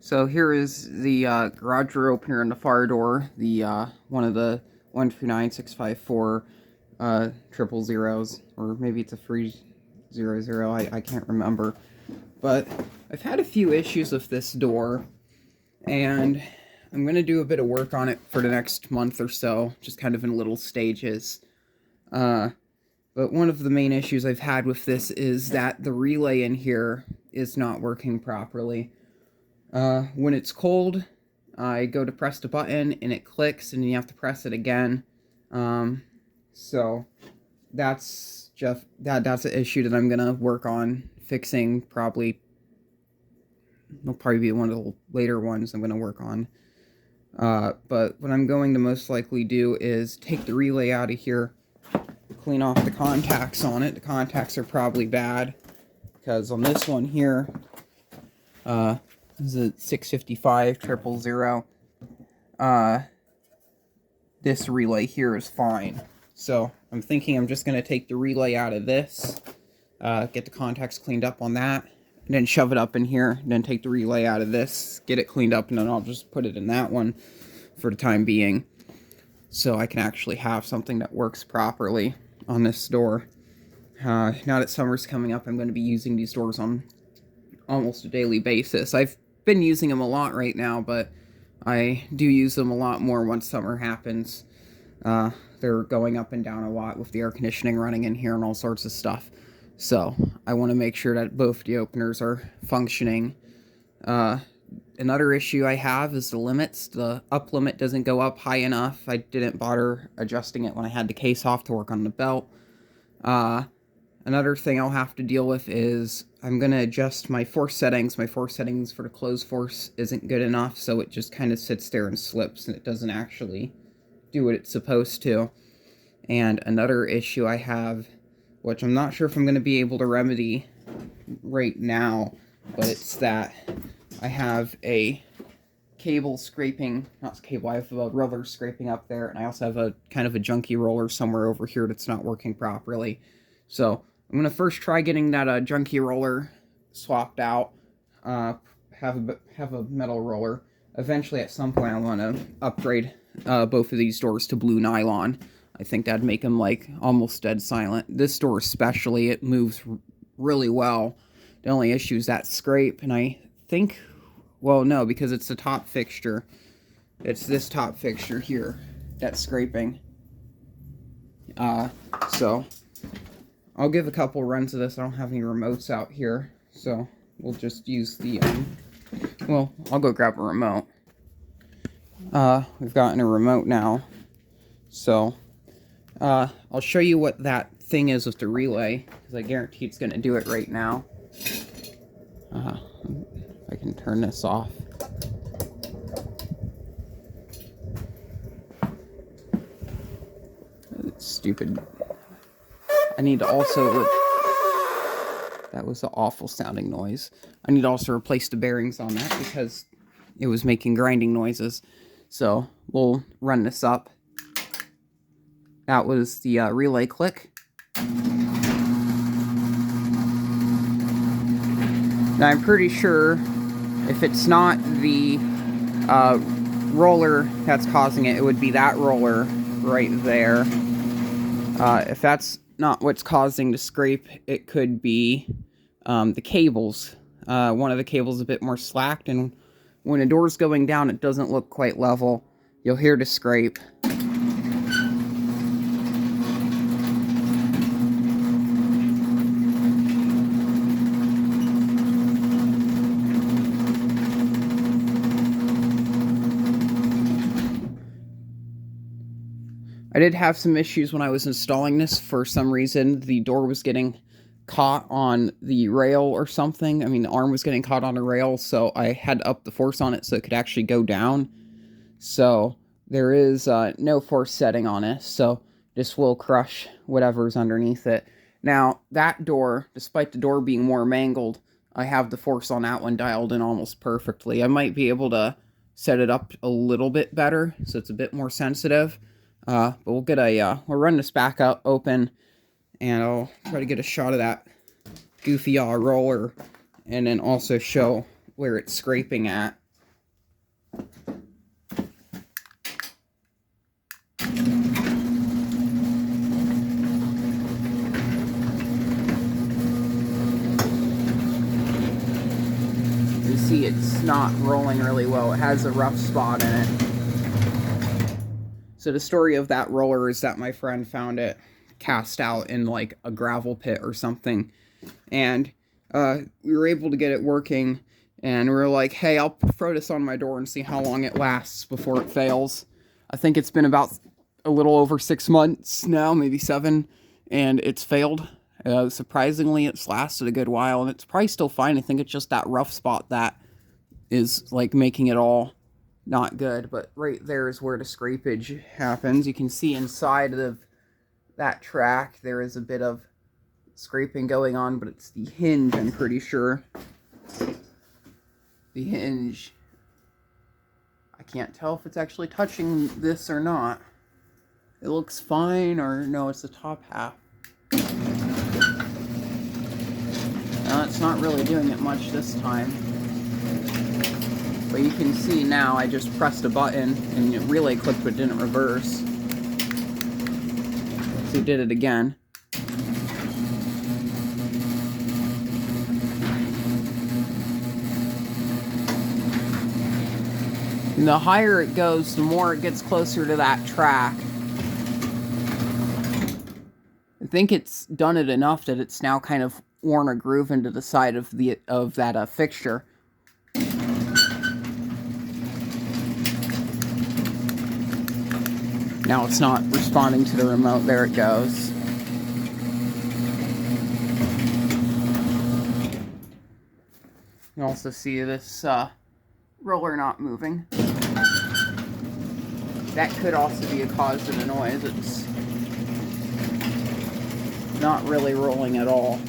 So here is the garage door opener and the fire door. The one of the 129654 triple zeros, or maybe it's a 300. I can't remember. But I've had a few issues with this door, and I'm gonna do a bit of work on it for the next month or so, just kind of in little stages. Uh, but one of the main issues I've had with this is that the relay in here is not working properly. When it's cold, I go to press the button and it clicks, and you have to press it again. So that's that's an issue that I'm gonna work on fixing. It'll probably be one of the later ones I'm gonna work on. But what I'm going to most likely do is take the relay out of here, clean off the contacts on it. The contacts are probably bad because on this one here, this is a 655 000. This relay here is fine. So I'm thinking I'm just going to take the relay out of this, get the contacts cleaned up on that, and then shove it up in here, and then take the relay out of this, get it cleaned up, and then I'll just put it in that one for the time being, so I can actually have something that works properly on this door. Now that summer's coming up, I'm going to be using these doors on almost a daily basis. I've been using them a lot right now, but I do use them a lot more once summer happens. They're going up and down a lot with the air conditioning running in here and all sorts of stuff. So I want to make sure that both the openers are functioning. Another issue I have is the limits. The up limit doesn't go up high enough. I didn't bother adjusting it when I had the case off to work on the belt. Another thing I'll have to deal with is I'm going to adjust my force settings. My force settings for the close force isn't good enough, so it just kind of sits there and slips, and it doesn't actually do what it's supposed to. And another issue I have, which I'm not sure if I'm going to be able to remedy right now, but it's that I have a cable scraping, not cable, I have a roller scraping up there, and I also have a kind of a junky roller somewhere over here that's not working properly. So I'm going to first try getting that junky roller swapped out, have a metal roller. Eventually, at some point, I want to upgrade both of these doors to blue nylon. I think that'd make them, like, almost dead silent. This door especially, it moves really well. The only issue is that scrape, and I think, well, no, because it's the top fixture. It's this top fixture here that's scraping. So I'll give a couple runs of this. I don't have any remotes out here, so we'll just use the, well, I'll go grab a remote. We've gotten a remote now, so, I'll show you what that thing is with the relay, because I guarantee it's going to do it right now. If I can turn this off. It's stupid. I need to also... That was an awful sounding noise. I need to also replace the bearings on that because it was making grinding noises. So we'll run this up. That was the relay click. Now I'm pretty sure if it's not the roller that's causing it, it would be that roller right there. If that's not what's causing the scrape, it could be the cables. One of the cables is a bit more slacked, and when a door's going down, it doesn't look quite level. You'll hear the scrape. I did have some issues when I was installing this. For some reason, the door was getting caught on the rail or something. I mean, the arm was getting caught on a rail, so I had to up the force on it so it could actually go down. So there is no force setting on it, so this will crush whatever's underneath it. Now, that door, despite the door being more mangled, I have the force on that one dialed in almost perfectly. I might be able to set it up a little bit better, so it's a bit more sensitive. But we'll get we'll run this back up open, and I'll try to get a shot of that goofy roller, and then also show where it's scraping at, you see it's not rolling really well. It has a rough spot in it. So the story of that roller is that my friend found it cast out in like a gravel pit or something, and we were able to get it working, and we were like, hey, I'll throw this on my door and see how long it lasts before it fails. I think it's been about a little over 6 months now, maybe 7, and it's failed. Surprisingly, it's lasted a good while, and it's probably still fine. I think it's just that rough spot that is like making it all not good. But right there is where the scrapage happens. You can see inside of that track there is a bit of scraping going on, but it's the hinge, I'm pretty sure. The hinge, I can't tell if it's actually touching this or not. It looks fine, or no, it's the top half. No, it's not really doing it much this time. But you can see now I just pressed a button and it relay clicked but didn't reverse. So did it again. And the higher it goes, the more it gets closer to that track. I think it's done it enough that it's now kind of worn a groove into the side of that fixture. Now it's not responding to the remote. There it goes. You also see this roller not moving. That could also be a cause of the noise. It's not really rolling at all.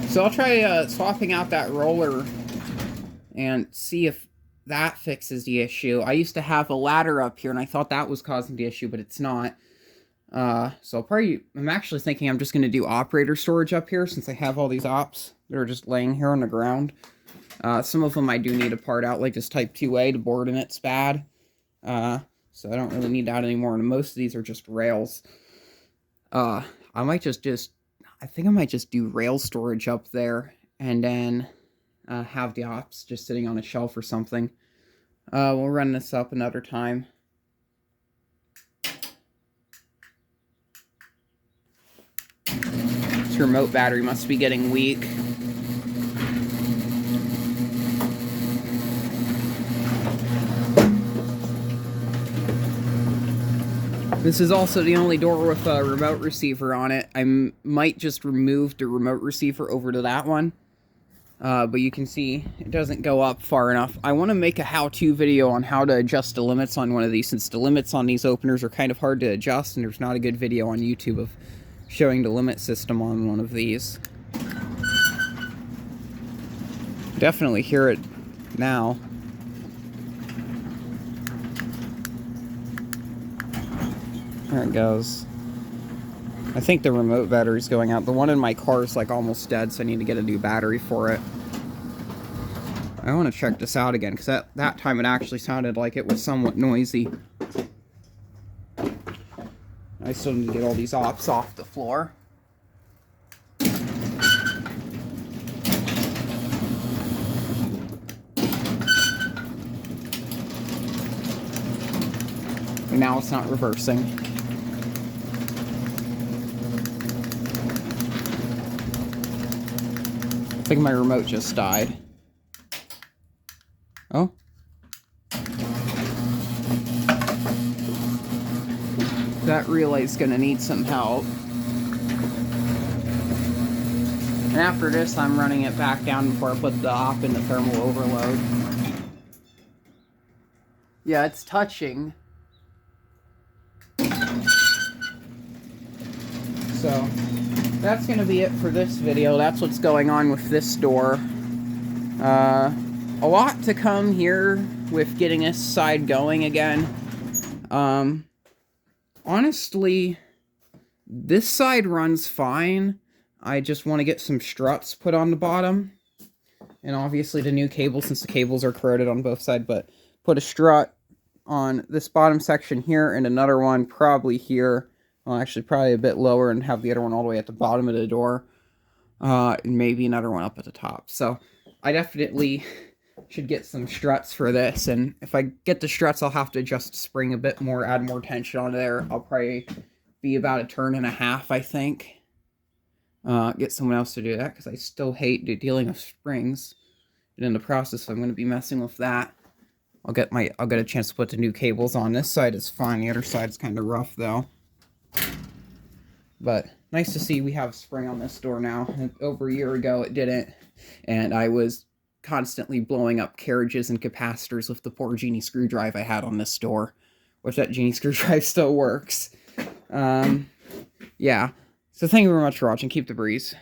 So I'll try swapping out that roller and see if that fixes the issue. I used to have a ladder up here and I thought that was causing the issue, but it's not. So I'm actually thinking I'm just going to do operator storage up here since I have all these ops that are just laying here on the ground. Some of them I do need to part out, like this Type 2A, the board in it's bad. So I don't really need that anymore, and most of these are just rails. I think I might just do rail storage up there, and then have the ops just sitting on a shelf or something. We'll run this up another time. This remote battery must be getting weak. This is also the only door with a remote receiver on it. I might just remove the remote receiver over to that one. But you can see it doesn't go up far enough. I want to make a how-to video on how to adjust the limits on one of these, since the limits on these openers are kind of hard to adjust, and there's not a good video on YouTube of showing the limit system on one of these. Definitely hear it now. There it goes. I think the remote battery's going out. The one in my car is like almost dead, so I need to get a new battery for it. I want to check this out again, because that time it actually sounded like it was somewhat noisy. I still need to get all these ops off the floor. And now it's not reversing. I think my remote just died. Oh. That relay's gonna need some help. And after this, I'm running it back down before I put the op in the thermal overload. Yeah, it's touching. So, that's going to be it for this video. That's what's going on with this door. A lot to come here with getting this side going again. Honestly, this side runs fine. I just want to get some struts put on the bottom. And obviously the new cable, since the cables are corroded on both sides, but put a strut on this bottom section here and another one probably here. Well, actually, probably a bit lower, and have the other one all the way at the bottom of the door. And maybe another one up at the top. So, I definitely should get some struts for this, and if I get the struts, I'll have to adjust the spring a bit more, add more tension on there. I'll probably be about a turn and a half, I think. Get someone else to do that, because I still hate dealing with springs. And in the process, I'm going to be messing with that. I'll get a chance to put the new cables on. This side is fine, the other side is kind of rough, though. But nice to see we have a spring on this door now. Over a year ago, it didn't, and I was constantly blowing up carriages and capacitors with the poor Genie screwdriver I had on this door, which that Genie screwdriver still works. Yeah. So thank you very much for watching. Keep the breeze.